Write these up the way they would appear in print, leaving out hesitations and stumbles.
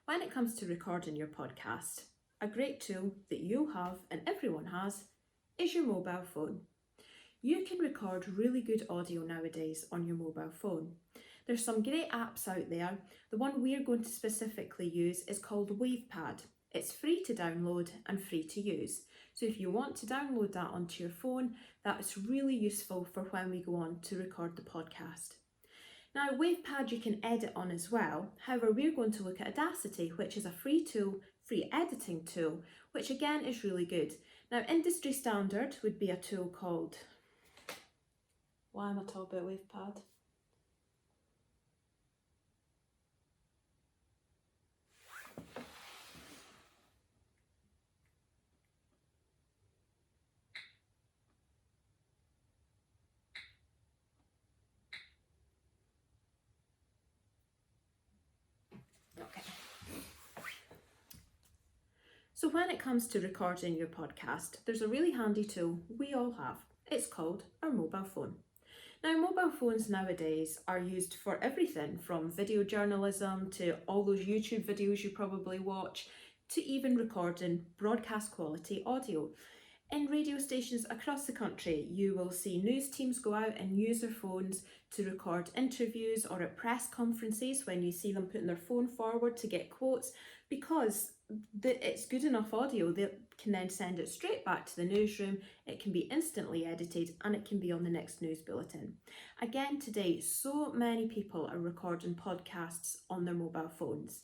When it comes to recording your podcast, a great tool that you have and everyone has is your mobile phone. You can record really good audio nowadays on your mobile phone. There's some great apps out there. The one we're going to specifically use is called WavePad. It's free to download and free to use. So if you want to download that onto your phone, that's really useful for when we go on to record the podcast. Now, WavePad you can edit on as well. However, we're going to look at Audacity, which is a free tool, free editing tool, which again is really good. Now, industry standard would be a tool called, why am I talking about WavePad? Okay. So when it comes to recording your podcast, there's a really handy tool we all have. It's called our mobile phone. Now, mobile phones nowadays are used for everything from video journalism to all those YouTube videos you probably watch, to even recording broadcast quality audio. In radio stations across the country, you will see news teams go out and use their phones to record interviews, or at press conferences when you see them putting their phone forward to get quotes, because it's good enough audio. They can then send it straight back to the newsroom. It can be instantly edited and it can be on the next news bulletin. Again, today, so many people are recording podcasts on their mobile phones.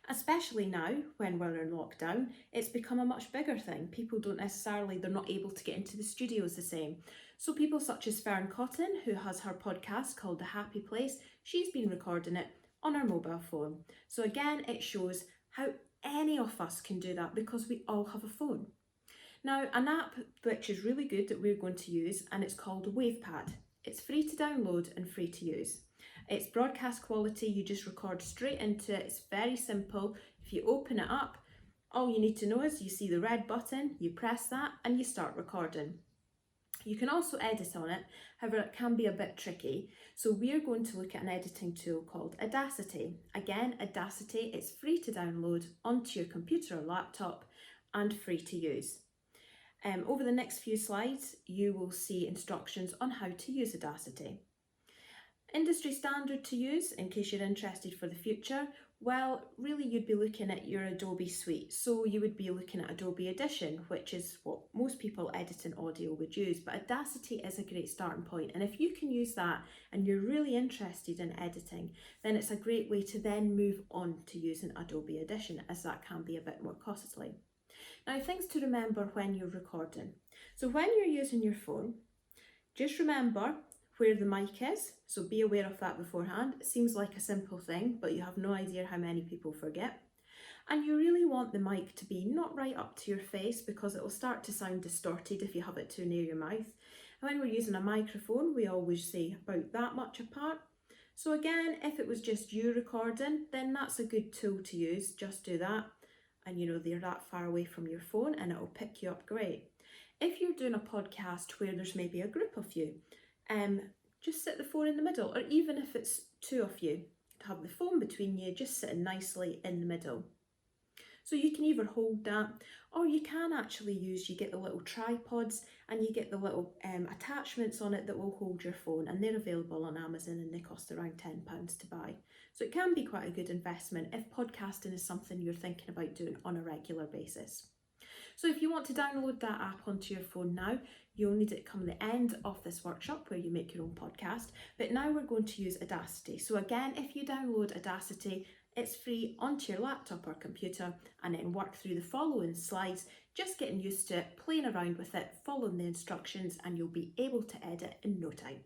Especially now, when we're in lockdown, it's become a much bigger thing. People don't necessarily, they're not able to get into the studios the same. So people such as Fern Cotton, who has her podcast called The Happy Place, she's been recording it on her mobile phone. So again, it shows how any of us can do that because we all have a phone. Now, an app which is really good that we're going to use, and it's called WavePad. It's free to download and free to use. It's broadcast quality, you just record straight into it. It's very simple. If you open it up, all you need to know is you see the red button, you press that and you start recording. You can also edit on it, however it can be a bit tricky. So we're going to look at an editing tool called Audacity. Again, Audacity is free to download onto your computer or laptop and free to use. Over the next few slides, you will see instructions on how to use Audacity. Industry standard to use, in case you're interested for the future, well, really you'd be looking at your Adobe suite. So you would be looking at Adobe Audition, which is what most people editing audio would use, but Audacity is a great starting point. And if you can use that and you're really interested in editing, then it's a great way to then move on to using Adobe Audition, as that can be a bit more costly. Now, things to remember when you're recording. So when you're using your phone, just remember where the mic is, so be aware of that beforehand. It seems like a simple thing, but you have no idea how many people forget. And you really want the mic to be not right up to your face, because it will start to sound distorted if you have it too near your mouth. And when we're using a microphone, we always say about that much apart. So again, if it was just you recording, then that's a good tool to use. Just do that, and they're that far away from your phone and it will pick you up great. If you're doing a podcast where there's maybe a group of you, just sit the phone in the middle, or even if it's two of you, have the phone between you, just sitting nicely in the middle. So you can either hold that, or you can actually you get the little tripods and you get the little attachments on it that will hold your phone, and they're available on Amazon and they cost around £10 to buy. So it can be quite a good investment if podcasting is something you're thinking about doing on a regular basis. So if you want to download that app onto your phone now, you'll need it come the end of this workshop where you make your own podcast. But now we're going to use Audacity. So again, if you download Audacity, it's free onto your laptop or computer, and then work through the following slides, just getting used to it, playing around with it, following the instructions, and you'll be able to edit in no time.